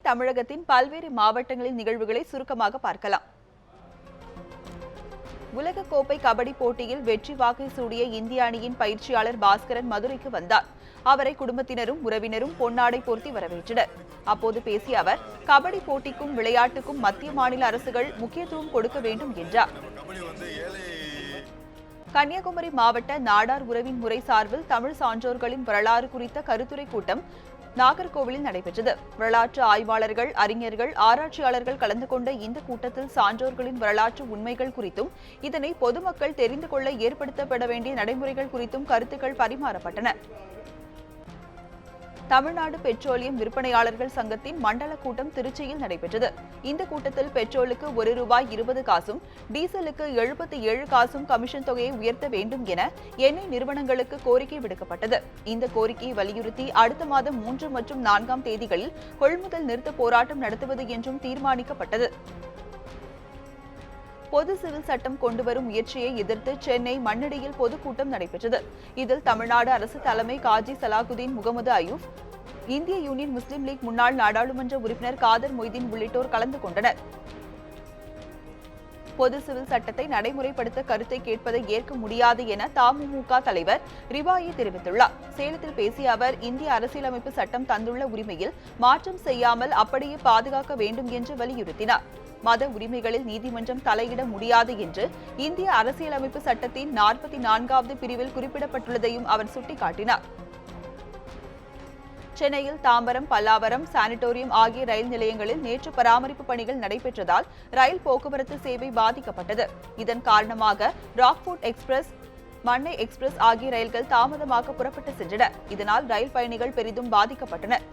தமிழகத்தின் பல்வேறு மாவட்டங்களின் நிகழ்வுகளை சுருக்கமாக பார்க்கலாம். உலகக்கோப்பை கபடி போட்டியில் வெற்றி வாகை சூடிய இந்திய அணியின் பயிற்சியாளர் பாஸ்கரன் மதுரைக்கு வந்தார். அவரை குடும்பத்தினரும் உறவினரும் பொன்னாடை போர்த்தி வரவேற்றனர். அப்போது பேசிய அவர், கபடி போட்டிக்கும் விளையாட்டுக்கும் மத்திய மாநில அரசுகள் முக்கியத்துவம் கொடுக்க வேண்டும் என்றார். கன்னியாகுமரி மாவட்ட நாடார் உறவின் முறை சார்பில் தமிழ் சான்றோர்களின் வரலாறு குறித்த கருத்துரை கூட்டம் நாகர்கோவிலில் நடைபெற்றது. வரலாற்று ஆய்வாளர்கள், அறிஞர்கள், ஆராய்ச்சியாளர்கள் கலந்து கொண்ட இந்த கூட்டத்தில் சான்றோர்களின் வரலாற்று உண்மைகள் குறித்தும் இதனை பொதுமக்கள் தெரிந்து கொள்ள ஏற்படுத்தப்பட வேண்டிய நடைமுறைகள் குறித்தும் கருத்துக்கள் பரிமாறப்பட்டன. தமிழ்நாடு பெட்ரோலியம் விற்பனையாளர்கள் சங்கத்தின் மண்டல கூட்டம் திருச்சியில் நடைபெற்றது. இந்த கூட்டத்தில் பெட்ரோலுக்கு ₹1.20 டீசலுக்கு 77 கமிஷன் தொகையை உயர்த்த வேண்டும் என எண்ணெய் நிறுவனங்களுக்கு கோரிக்கை விடுக்கப்பட்டது. இந்த கோரிக்கையை வலியுறுத்தி அடுத்த மாதம் 3 மற்றும் 4 தேதிகளில் கொள்முதல் நிறுத்த போராட்டம் நடத்துவது என்றும் தீர்மானிக்கப்பட்டது. பொது சிவில் சட்டம் கொண்டுவரும் முயற்சியை எதிர்த்து சென்னை மண்ணடியில் பொதுக்கூட்டம் நடைபெற்றது. இதில் தமிழ்நாடு அரசு தலைமை காஜி சலாகுதீன் முகமது அயூப், இந்திய யூனியன் முஸ்லீம் லீக் முன்னாள் நாடாளுமன்ற உறுப்பினர் காதர் மொய்தீன் உள்ளிட்டோர் கலந்து கொண்டனர். பொது சிவில் சட்டத்தை நடைமுறைப்படுத்த கருத்தை கேட்பதை ஏற்க முடியாது என தமுமுக தலைவர் ரிவாயி தெரிவித்துள்ளார். சேலத்தில் பேசிய அவர், இந்திய அரசியலமைப்பு சட்டம் தந்துள்ள உரிமையில் மாற்றம் செய்யாமல் அப்படியே பாதுகாக்க வேண்டும் என்று வலியுறுத்தினார். மத உரிமைகளில் நீதிமன்றம் தலையிட முடியாது என்று இந்திய அரசியலமைப்பு சட்டத்தின் 44வது பிரிவில் குறிப்பிடப்பட்டுள்ளதையும் அவர் சுட்டிக்காட்டினார். சென்னையில் தாம்பரம், பல்லாவரம், சானிட்டோரியம் ஆகிய ரயில் நிலையங்களில் நேற்று பராமரிப்பு பணிகள் நடைபெற்றதால் ரயில் போக்குவரத்து சேவை பாதிக்கப்பட்டது. இதன் காரணமாக ராக்ஃபோர்ட் எக்ஸ்பிரஸ், மன்னை எக்ஸ்பிரஸ் ஆகிய ரயில்கள் தாமதமாக புறப்பட்டு சென்றன. இதனால் ரயில் பயணிகள் பெரிதும் பாதிக்கப்பட்டனர்.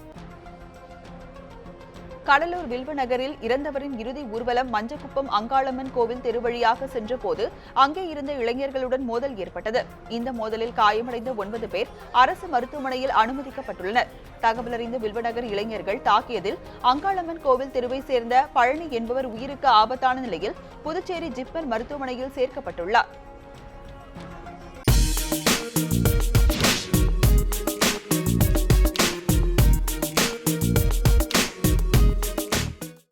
கடலூர் வில்வநகரில் இறந்தவரின் இறுதி ஊர்வலம் மஞ்சக்குப்பம் அங்காளம்மன் கோவில் தெருவழியாக சென்றபோது அங்கே இருந்த இளைஞர்களுடன் மோதல் ஏற்பட்டது. இந்த மோதலில் காயமடைந்த 9 பேர் அரசு மருத்துவமனையில் அனுமதிக்கப்பட்டுள்ளனர். தகவலறிந்த வில்வநகர் இளைஞர்கள் தாக்கியதில் அங்காளம்மன் கோவில் தெருவை சேர்ந்த பழனி என்பவர் உயிருக்கு ஆபத்தான நிலையில் புதுச்சேரி ஜிப்மர் மருத்துவமனையில் சேர்க்கப்பட்டுள்ளார்.